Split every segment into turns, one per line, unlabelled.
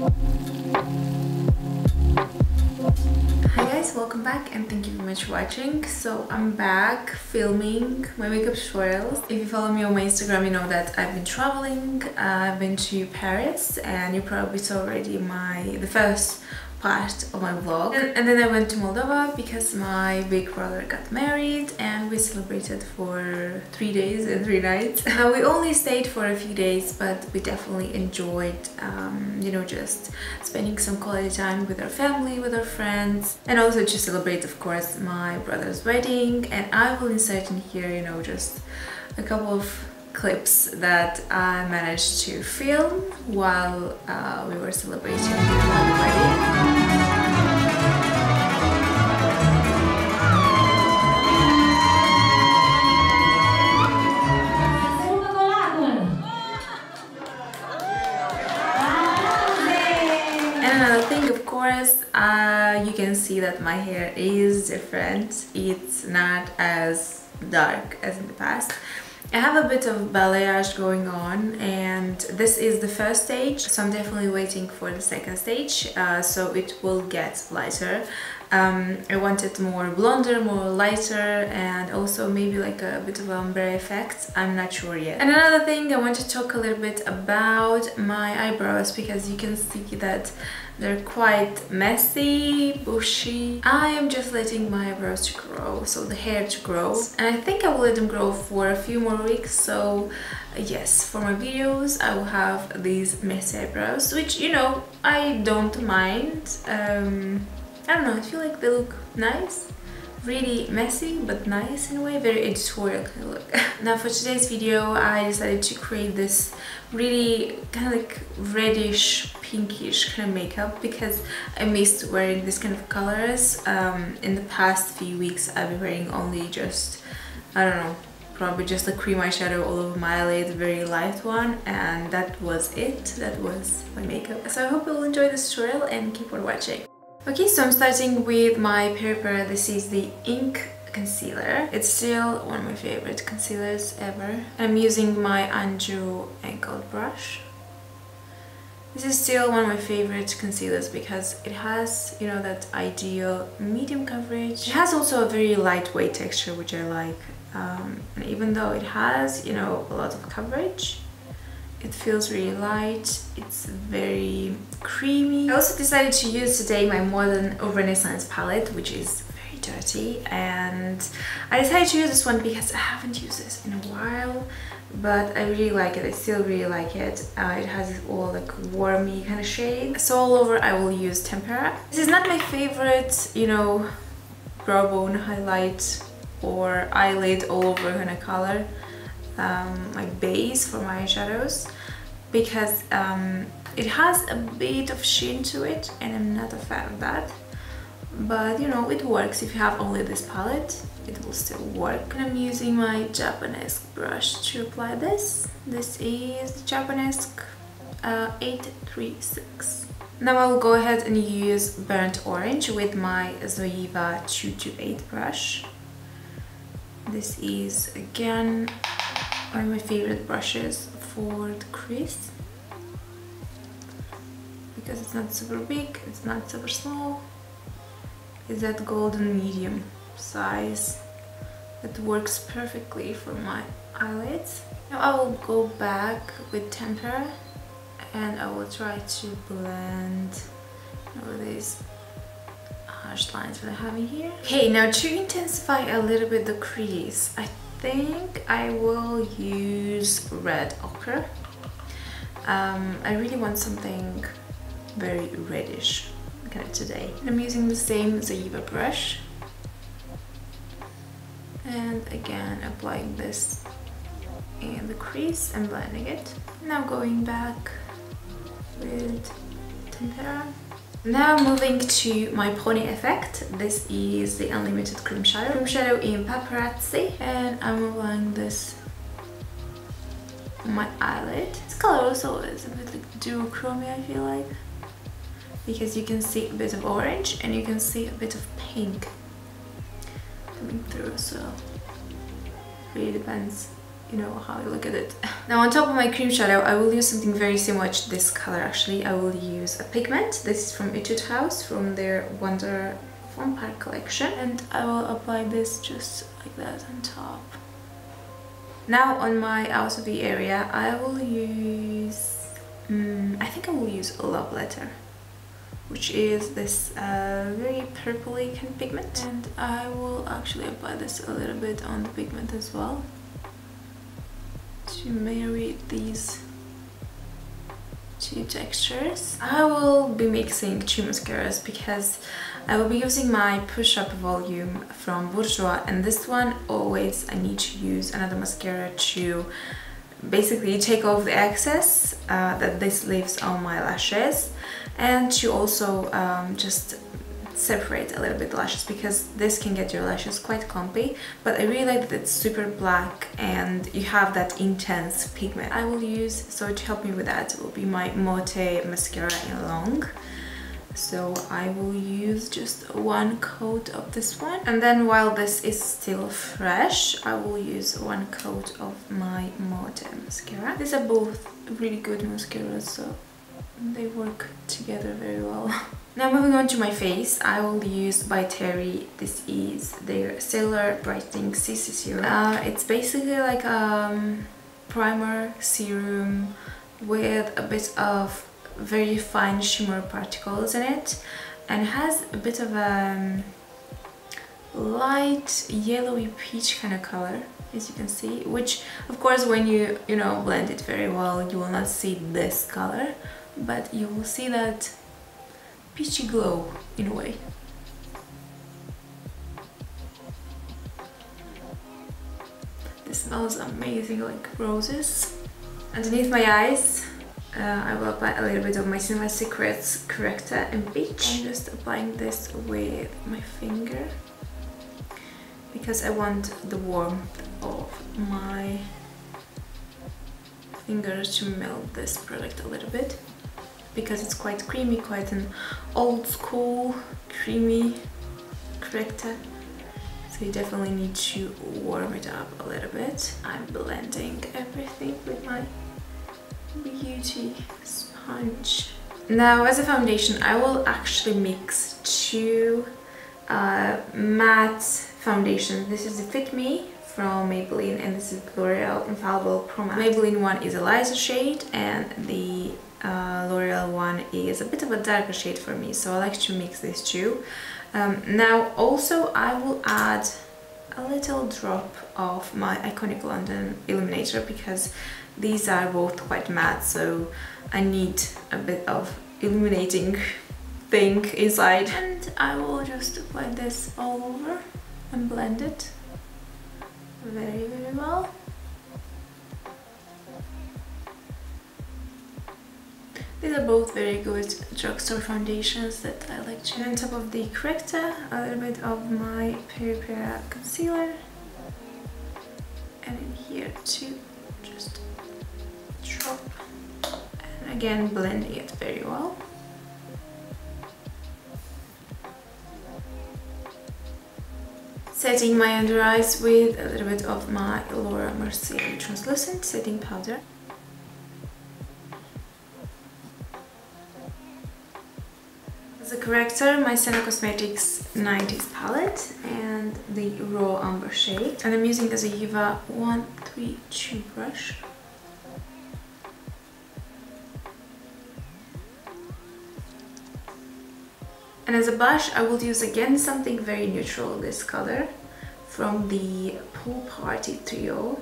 Hi guys, welcome back and thank you very much for watching. So I'm back filming my makeup tutorials. If you follow me on my Instagram, you know that I've been traveling. I've been to Paris and you probably saw already the first part of my vlog. And then I went to Moldova because my big brother got married and we celebrated for 3 days and 3 nights. We only stayed for a few days, but we definitely enjoyed, you know, just spending some quality time with our family, with our friends, and also to celebrate, of course, my brother's wedding. And I will insert in here, you know, just a couple of clips that I managed to film while we were celebrating my wedding. And another thing, of course, you can see that my hair is different. It's not as dark as in the past. I have a bit of balayage going on and this is the first stage, so I'm definitely waiting for the second stage, so it will get lighter. I wanted more blonder, more lighter, and also maybe like a bit of ombre effect. I'm not sure yet. And another thing, I want to talk a little bit about my eyebrows because you can see that they're quite messy, bushy. I am just letting my eyebrows to grow, so the hair to grow. And I think I will let them grow for a few more weeks, so yes, for my videos I will have these messy eyebrows, which, you know, I don't mind. I don't know, I feel like they look nice. Really messy, but nice in a way, very editorial kind of look. Now for today's video, I decided to create this really kind of like reddish, pinkish kind of makeup because I missed wearing this kind of colors. In the past few weeks, I've been wearing only just, I don't know, probably just a cream eyeshadow all over my eyelid, very light one, and that was it. That was my makeup. So I hope you will enjoy this tutorial and keep on watching. Okay, so I'm starting with my Peripera. This is the Ink concealer. It's still one of my favorite concealers ever. I'm using my Anju angled brush. This is still one of my favorite concealers because it has, you know, that ideal medium coverage. It has also a very lightweight texture, which I like. And even though it has, you know, a lot of coverage, it feels really light. It's very creamy. I also decided to use today my Modern Renaissance palette, which is very dirty, and I decided to use this one because I haven't used this in a while, but I really like it. I still really like it. It has this all like warmy kind of shade. So all over I will use Tempera. This is not my favorite, you know, brow bone highlight or eyelid all over kind of color. Like base for my eyeshadows because it has a bit of sheen to it and I'm not a fan of that, but you know, it works. If you have only this palette, it will still work. And I'm using my Japanese brush to apply this. This is the Japanese 836. Now I will go ahead and use burnt orange with my Zoeva 228 brush. This is again one of my favorite brushes for the crease because it's not super big, it's not super small. It's that golden medium size that works perfectly for my eyelids. Now I will go back with Tempera and I will try to blend over these harsh lines that I have in here. Okay, now to intensify a little bit the crease, I think I will use red ochre. I really want something very reddish kind of today. I'm using the same Zoeva brush and again applying this in the crease and blending it. Now going back with Tempera. Now moving to my pony effect. This is the Unlimited Cream Shadow. Cream Shadow in Paparazzi. And I'm applying this on my eyelid. This color also is a bit like duochrome, I feel like. Because you can see a bit of orange and you can see a bit of pink coming through, so it really depends you know how I look at it. Now on top of my cream shadow, I will use something very similar to this color actually. I will use a pigment. This is from Etude House, from their Wonder Vampire collection. And I will apply this just like that on top. Now on my outer V area, I will use, I think I will use Love Letter, which is this very purpley kind of pigment. And I will actually apply this a little bit on the pigment as well, to marry these two textures. I will be mixing two mascaras because I will be using my Push Up Volume from Bourjois, and this one always I need to use another mascara to basically take off the excess that this leaves on my lashes, and to also just separate a little bit the lashes, because this can get your lashes quite clumpy. But I really like that it's super black and you have that intense pigment. I will use, so to help me with that, will be my Mote mascara in long. So I will use just one coat of this one, and then while this is still fresh, I will use one coat of my Mote mascara. These are both really good mascaras, so they work together very well. Now moving on to my face, I will use ByTerry. This is their Stellar Brightening CC serum. It's basically like a primer serum with a bit of very fine shimmer particles in it, and has a bit of a light yellowy peach kind of color, as you can see, which of course when you blend it very well, you will not see this color, but you will see that peachy glow in a way. This smells amazing, like roses. Underneath my eyes, I will apply a little bit of my Cinema Secrets corrector in peach. I'm just applying this with my finger because I want the warmth of my fingers to melt this product a little bit, because it's quite creamy, quite an old school creamy corrector. So you definitely need to warm it up a little bit. I'm blending everything with my beauty sponge. Now as a foundation, I will actually mix two matte foundations. This is the Fit Me from Maybelline, and this is L'Oreal Infaillible Pro. Maybelline one is a lighter shade, and the L'Oreal one is a bit of a darker shade for me, so I like to mix these two. Now also I will add a little drop of my Iconic London Illuminator, because these are both quite matte, so I need a bit of illuminating thing inside. And I will just apply this all over and blend it very, very well. These are both very good drugstore foundations that I like to. And on top of the corrector, a little bit of my Peripera concealer, and in here too, just drop, and again blending it very well. Setting my under eyes with a little bit of my Laura Mercier translucent setting powder. As a corrector, my Senna Cosmetics 90s palette and the raw umber shade, and I'm using the Zoeva 132 brush. And as a blush, I will use again something very neutral, this color from the Pool Party Trio,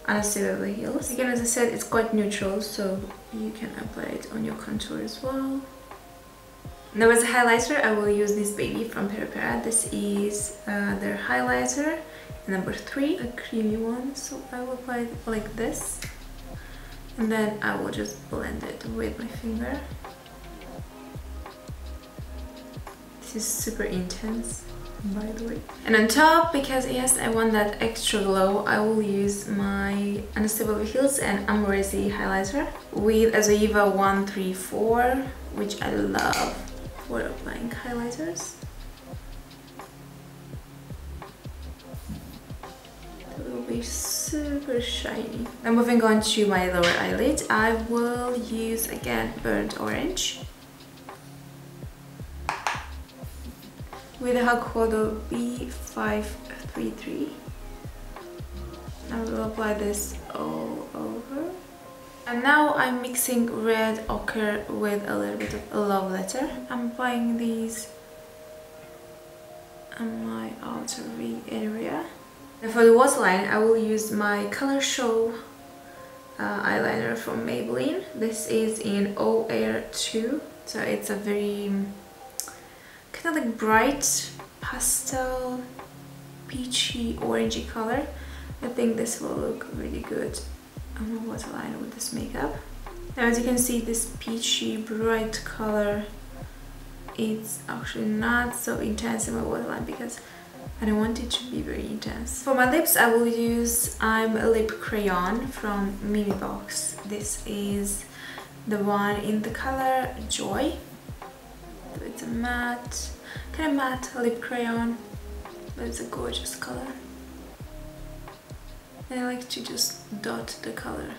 Anastasia Beverly Hills. Again, as I said, it's quite neutral, so you can apply it on your contour as well. Now as a highlighter, I will use this baby from Peripera. This is their highlighter, number 3, a creamy one. So I will apply it like this, and then I will just blend it with my finger. This is super intense, by the way. And on top, because yes, I want that extra glow, I will use my Anastasia Beverly Hills and Amrezy highlighter with a Zoeva 134, which I love for applying highlighters. It will be be super shiny. Now moving on to my lower eyelid, I will use again burnt orange with a hug photo B533. I will apply this all over. And now I'm mixing red ochre with a little bit of love letter. I'm applying these on my outer V area. And for the waterline, I will use my Color Show eyeliner from Maybelline. This is in O Air 2, so it's a very kind of like bright pastel, peachy, orangey color. I think this will look really good on my waterline with this makeup. Now as you can see, this peachy bright color, it's actually not so intense in my waterline because I don't want it to be very intense. For my lips, I will use Lip Crayon from Memebox. This is the one in the color Joy. So it's a matte, kind of matte lip crayon, but it's a gorgeous color. And I like to just dot the color